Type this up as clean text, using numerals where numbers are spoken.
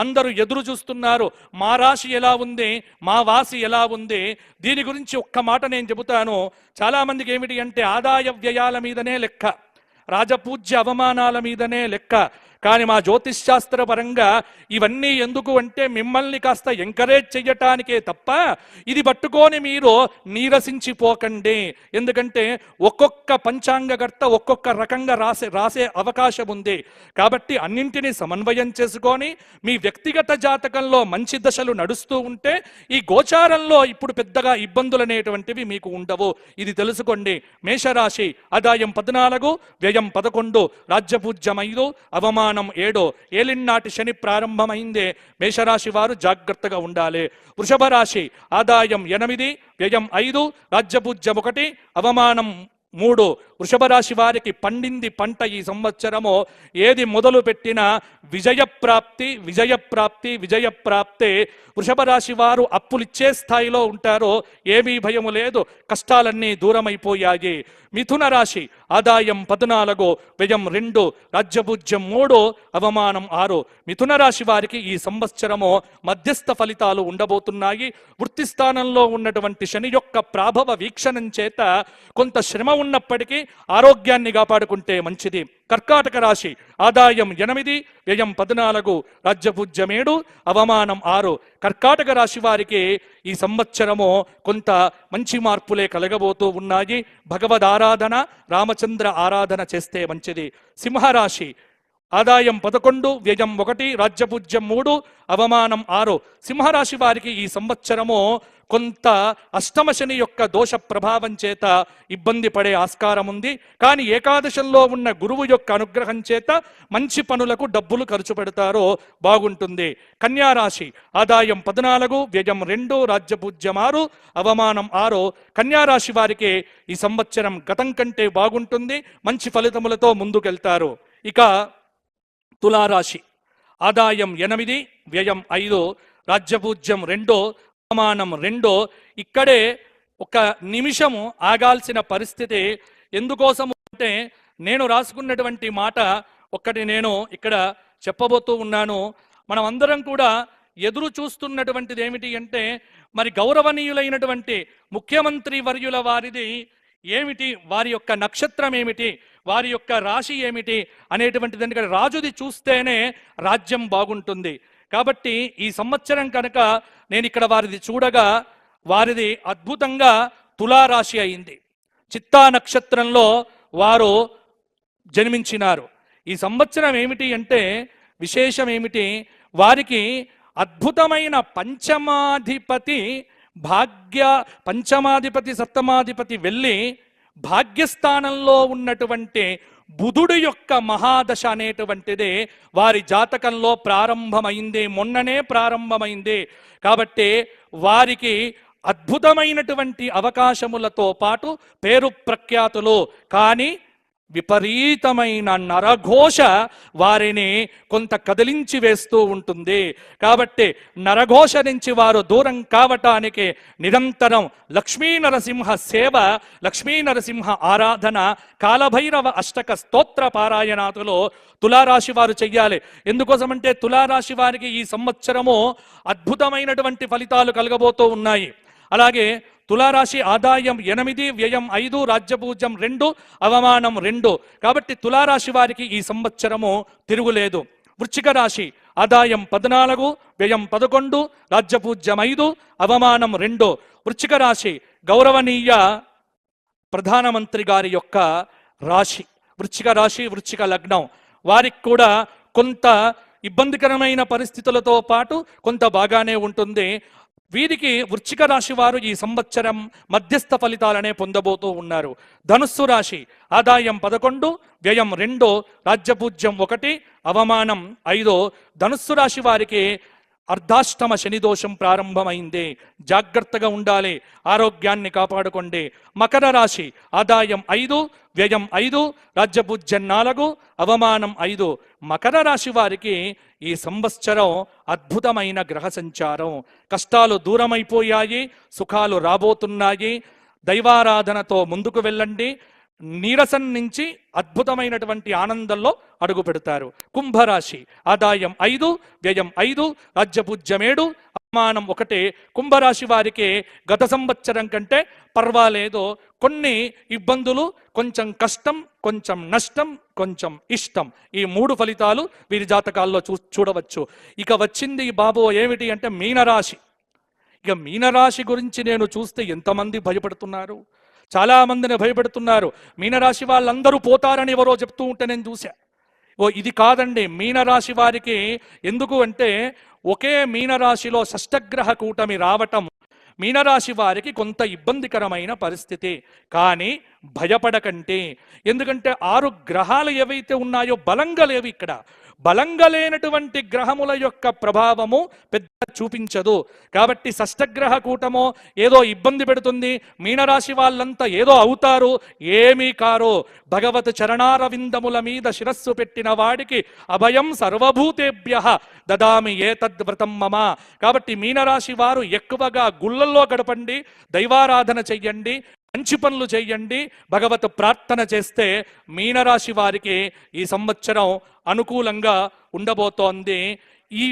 అందరూ ఎదురు చూస్తున్నారు. మా రాశి ఎలా ఉంది, మా వాసి ఎలా ఉంది, దీని గురించి ఒక్క మాట నేను చెబుతాను. చాలామందికి ఏమిటి అంటే ఆదాయ వ్యయాల మీదనే లెక్క, రాజపూజ్య అవమానాల మీదనే లెక్క. కానీ మా జ్యోతిష్శాస్త్ర పరంగా ఇవన్నీ ఎందుకు అంటే మిమ్మల్ని కాస్త ఎంకరేజ్ చెయ్యటానికే తప్ప ఇది పట్టుకొని మీరు నీరసించిపోకండి. ఎందుకంటే ఒక్కొక్క పంచాంగకర్త ఒక్కొక్క రకంగా రాసే అవకాశం ఉంది. కాబట్టి అన్నింటినీ సమన్వయం చేసుకొని మీ వ్యక్తిగత జాతకంలో మంచి దశలు నడుస్తూ ఉంటే ఈ గోచారంలో ఇప్పుడు పెద్దగా ఇబ్బందులు అనేటువంటివి మీకు ఉండవు. ఇది తెలుసుకోండి. మేషరాశి ఆదాయం 14, వ్యయం 11, రాజ్యపూజ్యం 5, అవమానం 7. ఏలినాటి శని ప్రారంభమైందే. మేషరాశి వారు జాగ్రత్తగా ఉండాలి. వృషభ రాశి ఆదాయం 8, వ్యయం 5, రాజ్యపూజ్యం 1, అవమానం 3. వృషభ రాశి వారికి పండింది పంట. ఈ సంవత్సరము ఏది మొదలు పెట్టినా విజయప్రాప్తి విజయప్రాప్తి విజయప్రాప్తే. వృషభ రాశి వారు అప్పులిచ్చే స్థాయిలో ఉంటారో ఏమీ భయము లేదు, కష్టాలన్నీ దూరమైపోయాయి. మిథున రాశి ఆదాయం 14, వ్యయం 2, రాజ్యపూజ్యం 3, అవమానం 6. మిథున రాశి వారికి ఈ సంవత్సరము మధ్యస్థ ఫలితాలు ఉండబోతున్నాయి. వృత్తి స్థానంలో ఉన్నటువంటి శని యొక్క ప్రాభవ వీక్షణం చేత కొంత శ్రమ ఉన్నప్పటికీ ఆరోగ్యాన్ని కాపాడుకుంటే మంచిది. కర్కాటక రాశి ఆదాయం 8, వ్యయం 14, రాజ్యపూజ్యం 7, అవమానం 6. కర్కాటక రాశి వారికి ఈ సంవత్సరము కొంత మంచి మార్పులే కలగబోతూ ఉన్నాయి. భగవద్ ఆరాధన, రామచంద్ర ఆరాధన చేస్తే మంచిది. సింహరాశి ఆదాయం 11, వ్యయం 1, రాజ్యపూజ్యం 3, అవమానం 6. సింహరాశి వారికి ఈ సంవత్సరము కొంత అష్టమ శని యొక్క దోష ప్రభావం చేత ఇబ్బంది పడే ఆస్కారం ఉంది. కానీ ఏకాదశంలో ఉన్న గురువు యొక్క అనుగ్రహం చేత మంచి పనులకు డబ్బులు ఖర్చు పెడతారో బాగుంటుంది. కన్యారాశి ఆదాయం 14, వ్యయం 2, రాజ్యపూజ్యం 6, అవమానం 6. కన్యారాశి వారికి ఈ సంవత్సరం గతం కంటే బాగుంటుంది. మంచి ఫలితములతో ముందుకెళ్తారు. ఇక తులారాశి ఆదాయం 8, వ్యయం 5, రాజ్యపూజ్యం 2, అవమానం 2. ఇక్కడే ఒక నిమిషము ఆగాల్సిన పరిస్థితి. ఎందుకోసము అంటే నేను రాసుకున్నటువంటి మాట ఒక్కటి నేను ఇక్కడ చెప్పబోతూ ఉన్నాను. మనం అందరం కూడా ఎదురు చూస్తున్నటువంటిది ఏమిటి అంటే మరి గౌరవనీయులైనటువంటి ముఖ్యమంత్రి వర్యుల వారిది ఏమిటి, వారి యొక్క నక్షత్రం ఏమిటి, వారి యొక్క రాశి ఏమిటి అనేటువంటిది. ఎందుకంటే రాజుది చూస్తేనే రాజ్యం బాగుంటుంది. కాబట్టి ఈ సంవత్సరం కనుక నేను ఇక్కడ వారిది చూడగా వారిది అద్భుతంగా తులారాశి అయింది. చిత్తా నక్షత్రంలో వారు జన్మించినారు. ఈ సంవత్సరం ఏమిటి అంటే విశేషం ఏమిటి, వారికి అద్భుతమైన పంచమాధిపతి సప్తమాధిపతి వెళ్ళి భాగ్యస్థానంలో ఉన్నటువంటి బుధుడు యొక్క మహాదశ అనేటువంటిది వారి జాతకంలో ప్రారంభమైంది, మొన్ననే ప్రారంభమైంది. కాబట్టి వారికి అద్భుతమైనటువంటి అవకాశములతో పాటు పేరు ప్రఖ్యాతులు, కానీ విపరీతమైన నరఘోష వారిని కొంత కదిలించి వేస్తూ ఉంటుంది. కాబట్టి నరఘోష నుంచి వారు దూరం కావటానికి నిరంతరం లక్ష్మీ నరసింహ సేవ, లక్ష్మీ నరసింహ ఆరాధన, కాలభైరవ అష్టక స్తోత్ర పారాయణాతులు తులారాశి వారు చెయ్యాలి. ఎందుకోసమంటే తులారాశి వారికి ఈ సంవత్సరము అద్భుతమైనటువంటి ఫలితాలు కలగబోతూ ఉన్నాయి. అలాగే తులారాశి ఆదాయం 8, వ్యయం 5, రాజ్యపూజ్యం 2, అవమానం 2. కాబట్టి తులారాశి వారికి ఈ సంవత్సరము తిరుగులేదు. వృశ్చిక రాశి ఆదాయం 14, వ్యయం 11, రాజ్యపూజ్యం 5, అవమానం 2. వృశ్చిక రాశి గౌరవనీయ ప్రధానమంత్రి గారి యొక్క రాశి. వృశ్చిక రాశి, వృశ్చిక లగ్నం వారికి కూడా కొంత ఇబ్బందికరమైన పరిస్థితులతో పాటు కొంత బాగానే ఉంటుంది. వీరికి వృశ్చిక రాశి వారు ఈ సంవత్సరం మధ్యస్థ ఫలితాలనే పొందబోతూ ఉన్నారు. ధనుస్సు రాశి ఆదాయం 11, వ్యయం 2, రాజ్యపూజ్యం 1, అవమానం 5. ధనుస్సు రాశి వారికి అర్ధాష్టమ శని దోషం ప్రారంభమైంది. జాగ్రత్తగా ఉండాలి, ఆరోగ్యాన్ని కాపాడుకోండి. మకర రాశి ఆదాయం 5, వ్యయం 5, రాజ్యపూజ్యం 4, అవమానం 5. మకర రాశి వారికి ఈ సంవత్సరం అద్భుతమైన గ్రహ సంచారం. కష్టాలు దూరమైపోయాయి, సుఖాలు రాబోతున్నాయి. దైవారాధనతో ముందుకు వెళ్ళండి. నీరసం నుంచి అద్భుతమైనటువంటి ఆనందంలో అడుగు పెడతారు. కుంభరాశి ఆదాయం 5, వ్యయం 5, రాజ్యపూజ్యం 7, అవమానం 1. కుంభరాశి వారికి గత సంవత్సరం కంటే పర్వాలేదు, కొన్ని ఇబ్బందులు, కొంచెం కష్టం, కొంచెం నష్టం, కొంచెం ఇష్టం, ఈ 3 ఫలితాలు వీరి జాతకాల్లో చూడవచ్చు. ఇక వచ్చింది బాబు ఏమిటి అంటే మీనరాశి. ఇక మీనరాశి గురించి నేను చూస్తే ఎంతమంది భయపడుతున్నారు, చాలా మందిని భయపెడుతున్నారు. మీనరాశి వాళ్ళందరూ పోతారని ఎవరో చెప్తూ ఉంటే నేను చూసా. ఇది కాదండి. మీనరాశి వారికి ఎందుకు అంటే ఒకే మీనరాశిలో షష్టగ్రహ కూటమి రావటం మీనరాశి వారికి కొంత ఇబ్బందికరమైన పరిస్థితి. కానీ భయపడకండి, ఎందుకంటే 6 గ్రహాలు ఏవైతే ఉన్నాయో బలంగా లేవు. ఇక్కడ బలంగా లేనటువంటి గ్రహముల యొక్క ప్రభావము పెద్ద చూపించదు. కాబట్టి షష్టగ్రహ కూటమో ఏదో ఇబ్బంది పెడుతుంది, మీనరాశి వాళ్ళంతా ఏదో అవుతారు, ఏమీ కారు. భగవత్ చరణారవిందముల మీద శిరస్సు పెట్టిన వాడికి అభయం సర్వభూతేభ్యః దదామి ఏతద్వ్రతం మమ. కాబట్టి మీనరాశి వారు ఎక్కువగా గుళ్ళల్లో గడపండి, దైవారాధన చెయ్యండి, మంచి పనులు చేయండి, భగవత్ ప్రార్థన చేస్తే మీనరాశి వారికి ఈ సంవత్సరం అనుకూలంగా ఉండబోతోంది. ఈ